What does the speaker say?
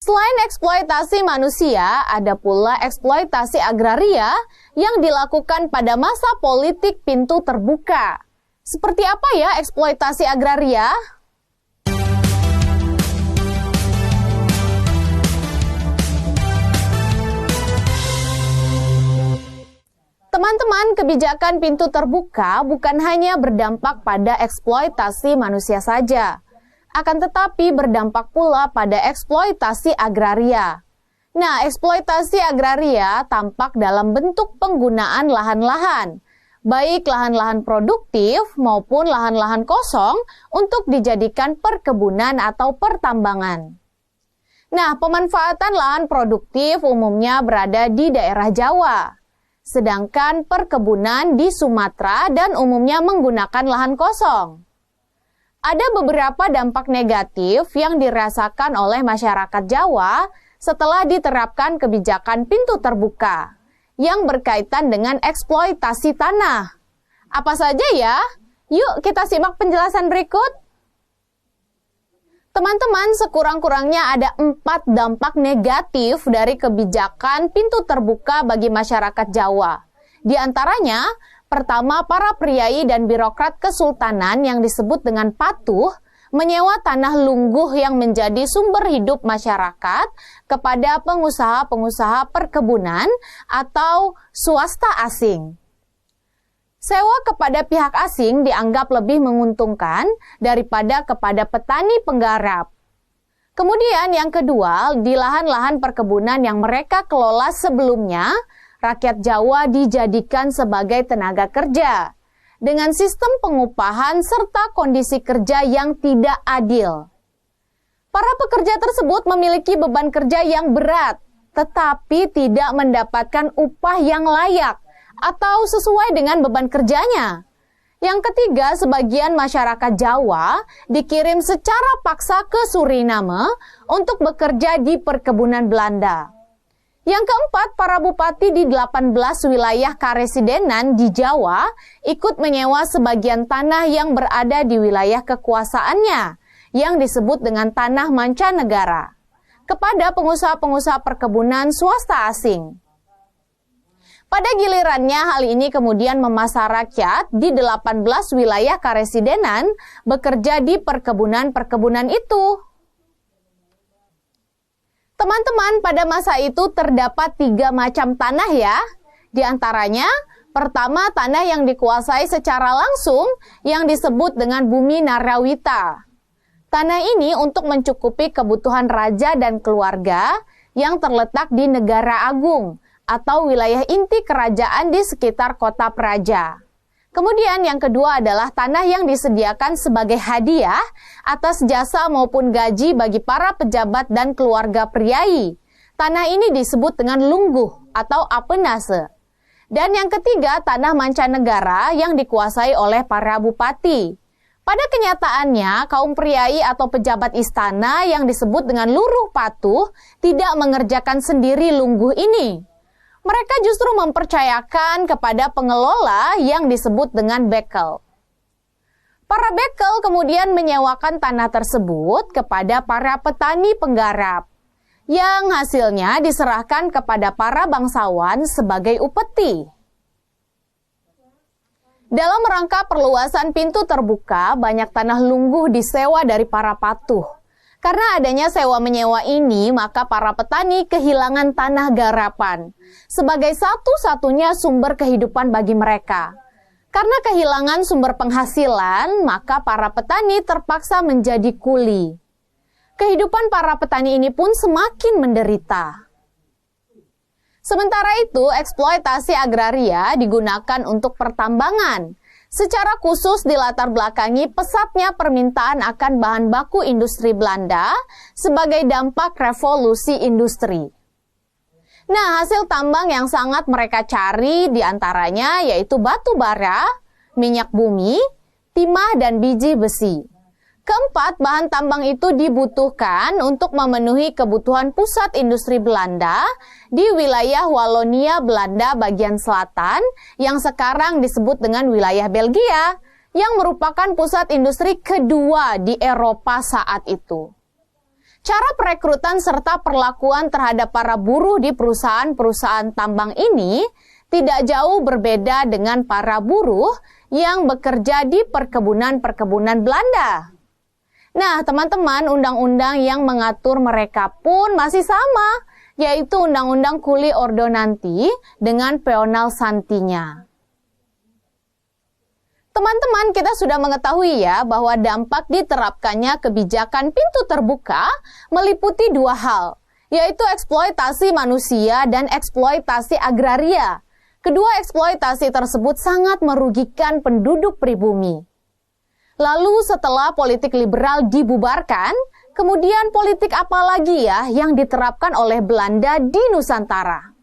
Selain eksploitasi manusia, ada pula eksploitasi agraria yang dilakukan pada masa politik pintu terbuka. Seperti apa ya eksploitasi agraria? Teman-teman, kebijakan pintu terbuka bukan hanya berdampak pada eksploitasi manusia saja, akan tetapi berdampak pula pada eksploitasi agraria. Nah, eksploitasi agraria tampak dalam bentuk penggunaan lahan-lahan, baik lahan-lahan produktif maupun lahan-lahan kosong untuk dijadikan perkebunan atau pertambangan. Nah, pemanfaatan lahan produktif umumnya berada di daerah Jawa, sedangkan perkebunan di Sumatera dan umumnya menggunakan lahan kosong. Ada beberapa dampak negatif yang dirasakan oleh masyarakat Jawa setelah diterapkan kebijakan pintu terbuka yang berkaitan dengan eksploitasi tanah. Apa saja ya? Yuk kita simak penjelasan berikut. Teman-teman, sekurang-kurangnya ada 4 dampak negatif dari kebijakan pintu terbuka bagi masyarakat Jawa. Di antaranya, pertama, para priai dan birokrat kesultanan yang disebut dengan patuh menyewa tanah lungguh yang menjadi sumber hidup masyarakat kepada pengusaha-pengusaha perkebunan atau swasta asing. Sewa kepada pihak asing dianggap lebih menguntungkan daripada kepada petani penggarap. Kemudian yang kedua, di lahan-lahan perkebunan yang mereka kelola sebelumnya, rakyat Jawa dijadikan sebagai tenaga kerja dengan sistem pengupahan serta kondisi kerja yang tidak adil. Para pekerja tersebut memiliki beban kerja yang berat, tetapi tidak mendapatkan upah yang layak atau sesuai dengan beban kerjanya. Yang ketiga, sebagian masyarakat Jawa dikirim secara paksa ke Suriname untuk bekerja di perkebunan Belanda. Yang keempat, para bupati di 18 wilayah karesidenan di Jawa ikut menyewa sebagian tanah yang berada di wilayah kekuasaannya, yang disebut dengan tanah mancanegara, kepada pengusaha-pengusaha perkebunan swasta asing. Pada gilirannya, hal ini kemudian memaksa rakyat di 18 wilayah karesidenan bekerja di perkebunan-perkebunan itu. Teman-teman, pada masa itu terdapat 3 macam tanah ya. Di antaranya, pertama tanah yang dikuasai secara langsung yang disebut dengan bumi Narawita. Tanah ini untuk mencukupi kebutuhan raja dan keluarga yang terletak di Negara Agung atau wilayah inti kerajaan di sekitar kota Praja. Kemudian yang kedua adalah tanah yang disediakan sebagai hadiah atas jasa maupun gaji bagi para pejabat dan keluarga priai. Tanah ini disebut dengan lungguh atau apenase. Dan yang ketiga, tanah mancanegara yang dikuasai oleh para bupati. Pada kenyataannya, kaum priai atau pejabat istana yang disebut dengan luruh patuh tidak mengerjakan sendiri lungguh ini. Mereka justru mempercayakan kepada pengelola yang disebut dengan bekel. Para bekel kemudian menyewakan tanah tersebut kepada para petani penggarap, yang hasilnya diserahkan kepada para bangsawan sebagai upeti. Dalam rangka perluasan pintu terbuka, banyak tanah lungguh disewa dari para patuh. Karena adanya sewa-menyewa ini, maka para petani kehilangan tanah garapan sebagai satu-satunya sumber kehidupan bagi mereka. Karena kehilangan sumber penghasilan, maka para petani terpaksa menjadi kuli. Kehidupan para petani ini pun semakin menderita. Sementara itu, eksploitasi agraria digunakan untuk pertambangan. Secara khusus dilatar belakangi pesatnya permintaan akan bahan baku industri Belanda sebagai dampak revolusi industri. Nah, hasil tambang yang sangat mereka cari diantaranya yaitu batu bara, minyak bumi, timah, dan biji besi. Keempat, bahan tambang itu dibutuhkan untuk memenuhi kebutuhan pusat industri Belanda di wilayah Walonia Belanda bagian selatan yang sekarang disebut dengan wilayah Belgia, yang merupakan pusat industri kedua di Eropa saat itu. Cara perekrutan serta perlakuan terhadap para buruh di perusahaan-perusahaan tambang ini tidak jauh berbeda dengan para buruh yang bekerja di perkebunan-perkebunan Belanda. Nah, teman-teman, undang-undang yang mengatur mereka pun masih sama, yaitu Undang-Undang Kuli Ordonanti dengan Peonal Santinya. Teman-teman, kita sudah mengetahui ya bahwa dampak diterapkannya kebijakan pintu terbuka meliputi dua hal, yaitu eksploitasi manusia dan eksploitasi agraria. Kedua eksploitasi tersebut sangat merugikan penduduk pribumi. Lalu setelah politik liberal dibubarkan, kemudian politik apa lagi ya yang diterapkan oleh Belanda di Nusantara?